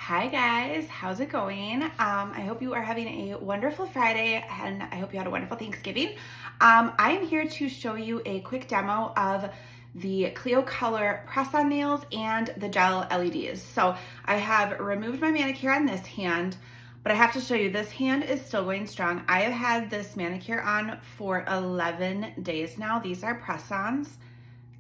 Hi guys, how's it going? I hope you are having a wonderful Friday and I hope you had a wonderful Thanksgiving. I'm here to show you a quick demo of the Clio Color press-on nails and the gel LEDs. So I have removed my manicure on this hand, but I have to show you this hand is still going strong. I have had this manicure on for 11 days now. These are press-ons.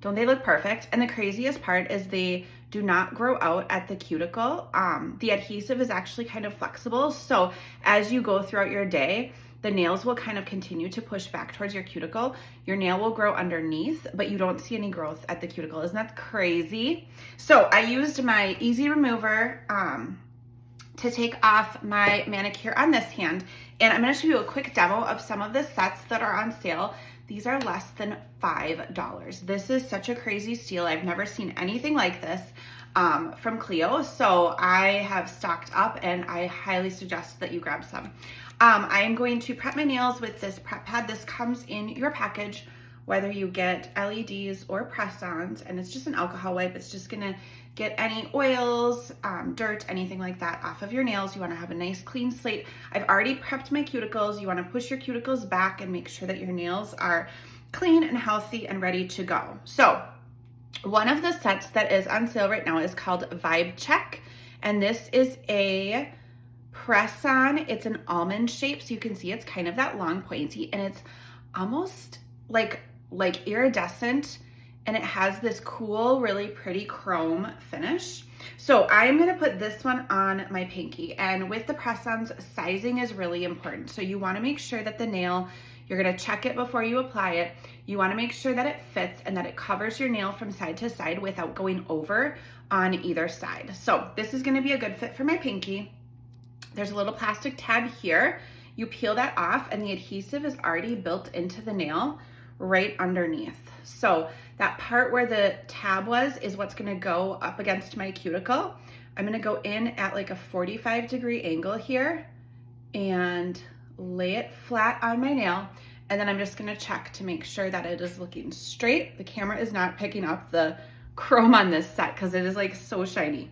Don't they look perfect? And the craziest part is they do not grow out at the cuticle. The adhesive is actually kind of flexible. So as you go throughout your day, the nails will kind of continue to push back towards your cuticle. Your nail will grow underneath, but you don't see any growth at the cuticle. Isn't that crazy? So I used my Easy Remover to take off my manicure on this hand. And I'm gonna show you a quick demo of some of the sets that are on sale. These are less than $5. This is such a crazy steal. I've never seen anything like this from Clio. So I have stocked up and I highly suggest that you grab some. I am going to prep my nails with this prep pad. This comes in your package, whether you get LEDs or press-ons, and it's just an alcohol wipe. It's just gonna get any oils, dirt, anything like that off of your nails. You wanna have a nice clean slate. I've already prepped my cuticles. You wanna push your cuticles back and make sure that your nails are clean and healthy and ready to go. So one of the sets that is on sale right now is called Vibe Check, and this is a press-on. It's an almond shape, so you can see it's kind of that long pointy, and it's almost like iridescent, and it has this cool, really pretty chrome finish. So I'm gonna put this one on my pinky, and with the press-ons, sizing is really important. So you wanna make sure that the nail, you're gonna check it before you apply it. You wanna make sure that it fits and that it covers your nail from side to side without going over on either side. So this is gonna be a good fit for my pinky. There's a little plastic tab here. You peel that off and the adhesive is already built into the nail right underneath. So that part where the tab was is what's gonna go up against my cuticle. I'm gonna go in at like a 45-degree angle here and lay it flat on my nail. And then I'm just gonna check to make sure that it is looking straight. The camera is not picking up the chrome on this set because it is like so shiny.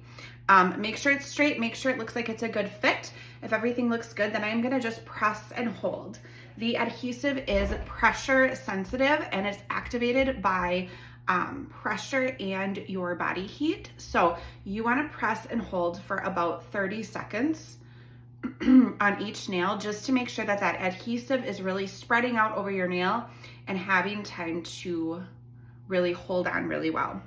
Make sure it's straight, make sure it looks like it's a good fit. If everything looks good, then I'm gonna just press and hold. The adhesive is pressure sensitive and it's activated by pressure and your body heat. So you wanna press and hold for about 30 seconds on each nail just to make sure that that adhesive is really spreading out over your nail and having time to really hold on really well.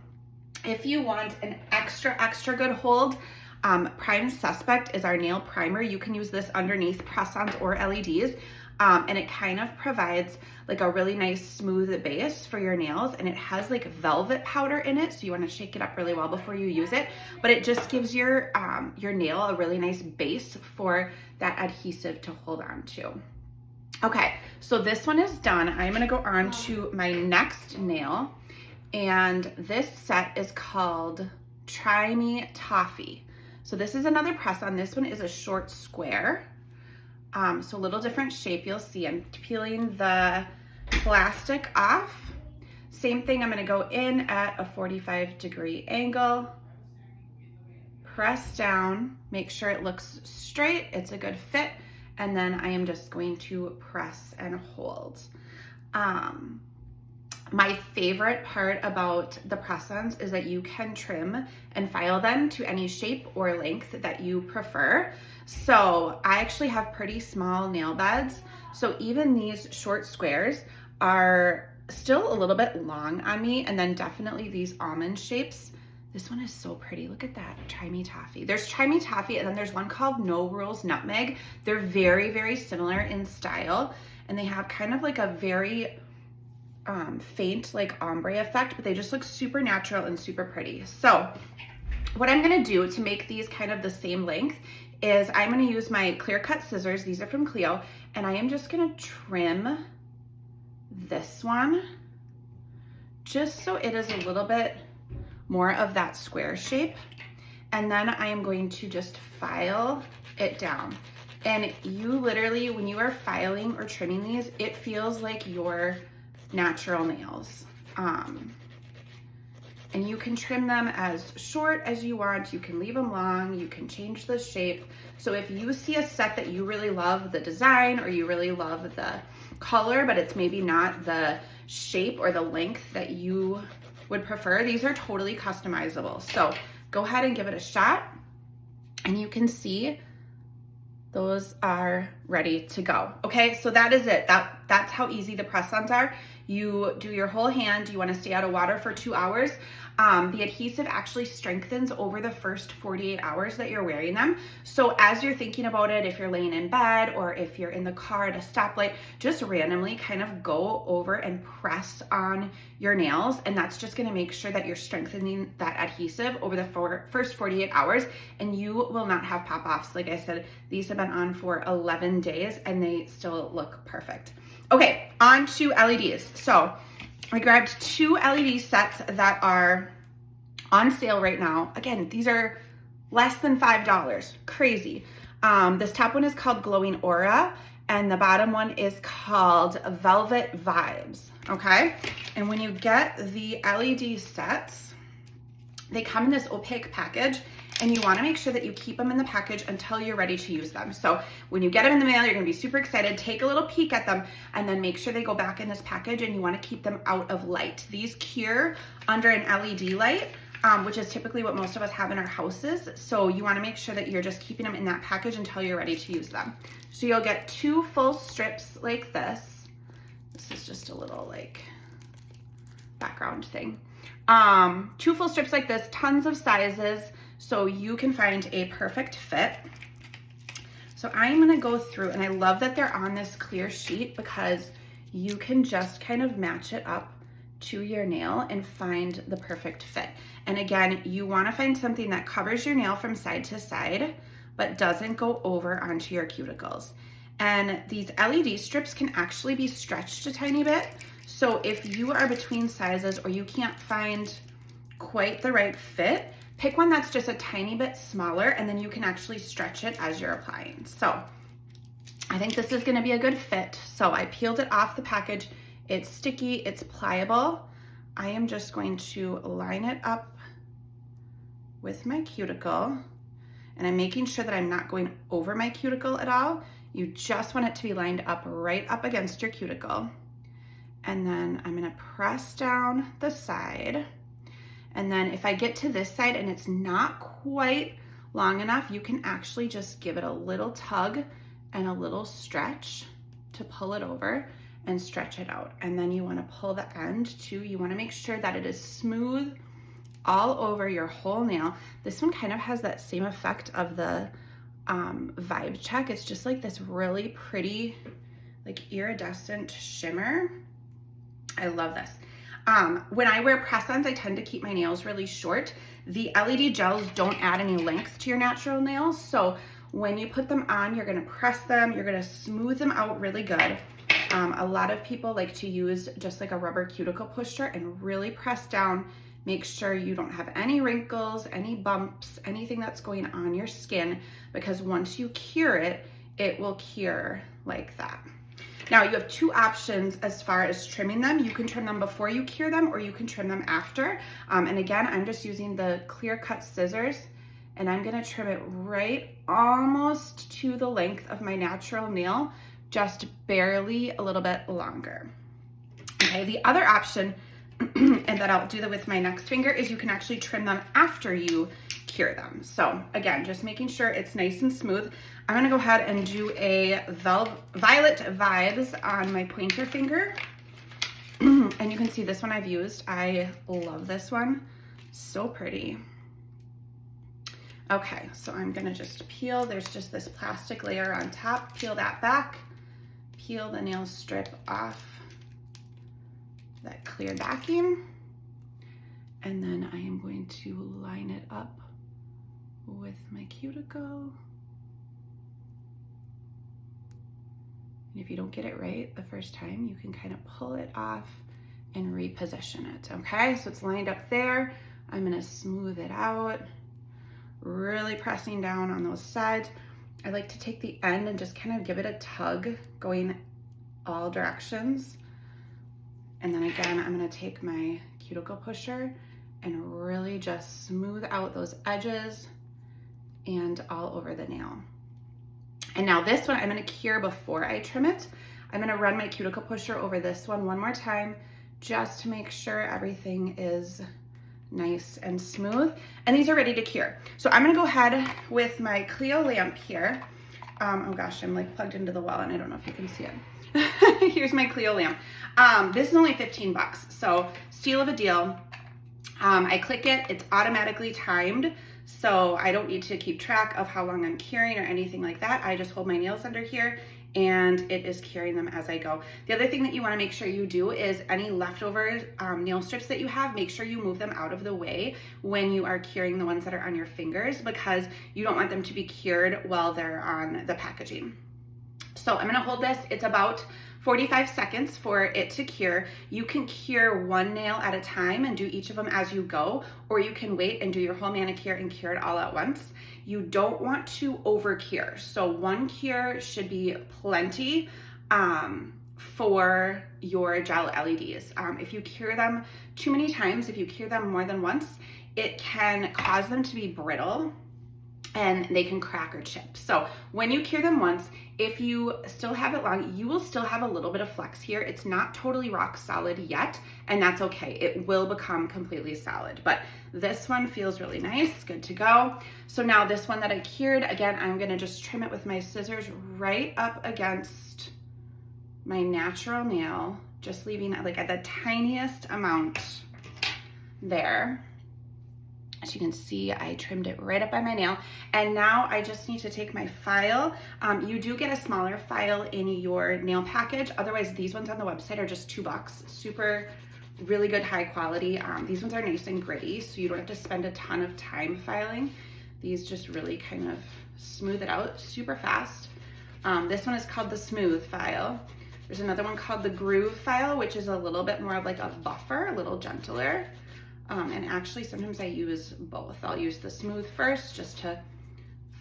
If you want an extra good hold, Prime Suspect is our nail primer. You can use this underneath press-ons or LEDs, and it kind of provides like a really nice smooth base for your nails, and it has like velvet powder in it, so you want to shake it up really well before you use it, but it just gives your nail a really nice base for that adhesive to hold on to. Okay, so this one is done. I'm gonna go on to my next nail. And this set is called Try Me Toffee. So this is another press-on. This one is a short square. So a little different shape. You'll see I'm peeling the plastic off. Same thing, I'm gonna go in at a 45-degree angle, press down, make sure it looks straight, it's a good fit, and then I am just going to press and hold. My favorite part about the press-ons is that you can trim and file them to any shape or length that you prefer. So I actually have pretty small nail beds. So even these short squares are still a little bit long on me. And then definitely these almond shapes. This one is so pretty. Look at that. Try Me Toffee. There's Try Me Toffee and then there's one called No Rules Nutmeg. They're very, very similar in style. And they have kind of like a very faint like ombre effect, but they just look super natural and super pretty. So what I'm gonna do to make these kind of the same length is I'm gonna use my clear cut scissors. These are from Clio, and I am just gonna trim this one just so it is a little bit more of that square shape. And then I am going to just file it down. And you literally, when you are filing or trimming these, it feels like your natural nails. And you can trim them as short as you want. You can leave them long. You can change the shape. So if you see a set that you really love the design or you really love the color, but it's maybe not the shape or the length that you would prefer, these are totally customizable. So go ahead and give it a shot, and you can see those are ready to go. Okay, so that is it. That's how easy the press-ons are. You do your whole hand. You want to stay out of water for 2 hours. The adhesive actually strengthens over the first 48 hours that you're wearing them. So as you're thinking about it, if you're laying in bed or if you're in the car at a stoplight, just randomly kind of go over and press on your nails. And that's just going to make sure that you're strengthening that adhesive over the first 48 hours, and you will not have pop-offs. Like I said, these have been on for 11 days and they still look perfect. Okay, on to LEDs. So I grabbed 2 LED sets that are on sale right now. Again, these are less than $5, crazy. This top one is called Glowing Aura, and the bottom one is called Velvet Vibes, okay? And when you get the LED sets, they come in this opaque package, and you wanna make sure that you keep them in the package until you're ready to use them. So when you get them in the mail, you're gonna be super excited, take a little peek at them, and then make sure they go back in this package, and you wanna keep them out of light. These cure under an LED light, which is typically what most of us have in our houses. So you wanna make sure that you're just keeping them in that package until you're ready to use them. So you'll get 2 full strips like this. This is just a little like background thing. 2 full strips like this, tons of sizes, so you can find a perfect fit. So I'm gonna go through, and I love that they're on this clear sheet because you can just kind of match it up to your nail and find the perfect fit. And again, you wanna find something that covers your nail from side to side, but doesn't go over onto your cuticles. And these LED strips can actually be stretched a tiny bit. So if you are between sizes or you can't find quite the right fit, pick one that's just a tiny bit smaller, and then you can actually stretch it as you're applying. So I think this is gonna be a good fit. So I peeled it off the package. It's sticky, it's pliable. I am just going to line it up with my cuticle, and I'm making sure that I'm not going over my cuticle at all. You just want it to be lined up right up against your cuticle. And then I'm gonna press down the side. And then if I get to this side and it's not quite long enough, you can actually just give it a little tug and a little stretch to pull it over and stretch it out. And then you wanna pull the end too. You wanna make sure that it is smooth all over your whole nail. This one kind of has that same effect of the Vibe Check. It's just like this really pretty, like iridescent shimmer. I love this. When I wear press-ons, I tend to keep my nails really short. The LED gels don't add any length to your natural nails, so when you put them on, you're gonna press them, you're gonna smooth them out really good. A lot of people like to use just like a rubber cuticle pusher and really press down. Make sure you don't have any wrinkles, any bumps, anything that's going on your skin, because once you cure it, it will cure like that. Now you have 2 options as far as trimming them. You can trim them before you cure them, or you can trim them after. And again, I'm just using the clear cut scissors, and I'm gonna trim it right almost to the length of my natural nail, just barely a little bit longer. Okay, the other option, and that I'll do with my next finger, is you can actually trim them after you cure them. So again, just making sure it's nice and smooth. I'm gonna go ahead and do a Violet Vibes on my pointer finger. And you can see this one I've used. I love this one, so pretty. Okay, so I'm gonna just peel. There's just this plastic layer on top. Peel that back, peel the nail strip off that clear backing. And then I am going to line it up with my cuticle. And if you don't get it right the first time, you can kind of pull it off and reposition it, okay? So it's lined up there. I'm gonna smooth it out, really pressing down on those sides. I like to take the end and just kind of give it a tug going all directions. And then again, I'm gonna take my cuticle pusher and really just smooth out those edges and all over the nail. And now this one I'm gonna cure before I trim it. I'm gonna run my cuticle pusher over this one more time just to make sure everything is nice and smooth. And these are ready to cure. So I'm gonna go ahead with my Clio lamp here. Oh gosh, I'm like plugged into the wall and I don't know if you can see it. Here's my Clio lamp. This is only 15 bucks, so steal of a deal. I click it, it's automatically timed, so I don't need to keep track of how long I'm curing or anything like that. I just hold my nails under here and it is curing them as I go. The other thing that you wanna make sure you do is any leftover nail strips that you have, make sure you move them out of the way when you are curing the ones that are on your fingers, because you don't want them to be cured while they're on the packaging. So I'm gonna hold this, it's about 45 seconds for it to cure. You can cure one nail at a time and do each of them as you go, or you can wait and do your whole manicure and cure it all at once. You don't want to over cure. So one cure should be plenty for your gel LEDs. If you cure them too many times, if you cure them more than once, it can cause them to be brittle and they can crack or chip. So when you cure them once, if you still have it long, you will still have a little bit of flex here. It's not totally rock solid yet, and that's okay. It will become completely solid, but this one feels really nice, good to go. So now this one that I cured, again, I'm gonna just trim it with my scissors right up against my natural nail, just leaving like at the tiniest amount there. As you can see, I trimmed it right up by my nail. And now I just need to take my file. You do get a smaller file in your nail package. Otherwise, these ones on the website are just $2. Super, really good, high quality. These ones are nice and gritty, so you don't have to spend a ton of time filing. These just really kind of smooth it out super fast. This one is called the Smooth file. There's another one called the Groove file, which is a little bit more of like a buffer, a little gentler. And actually sometimes I use both. I'll use the Smooth first just to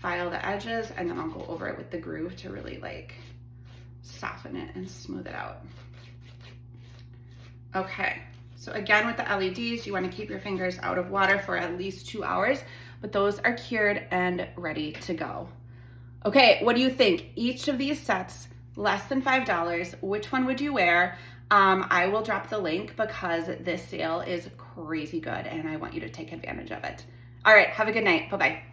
file the edges, and then I'll go over it with the Groove to really like soften it and smooth it out. Okay, so again with the LEDs, you want to keep your fingers out of water for at least 2 hours, but those are cured and ready to go. Okay, what do you think? Each of these sets, less than $5. Which one would you wear? I will drop the link because this sale is crazy good and I want you to take advantage of it. All right, have a good night. Bye-bye.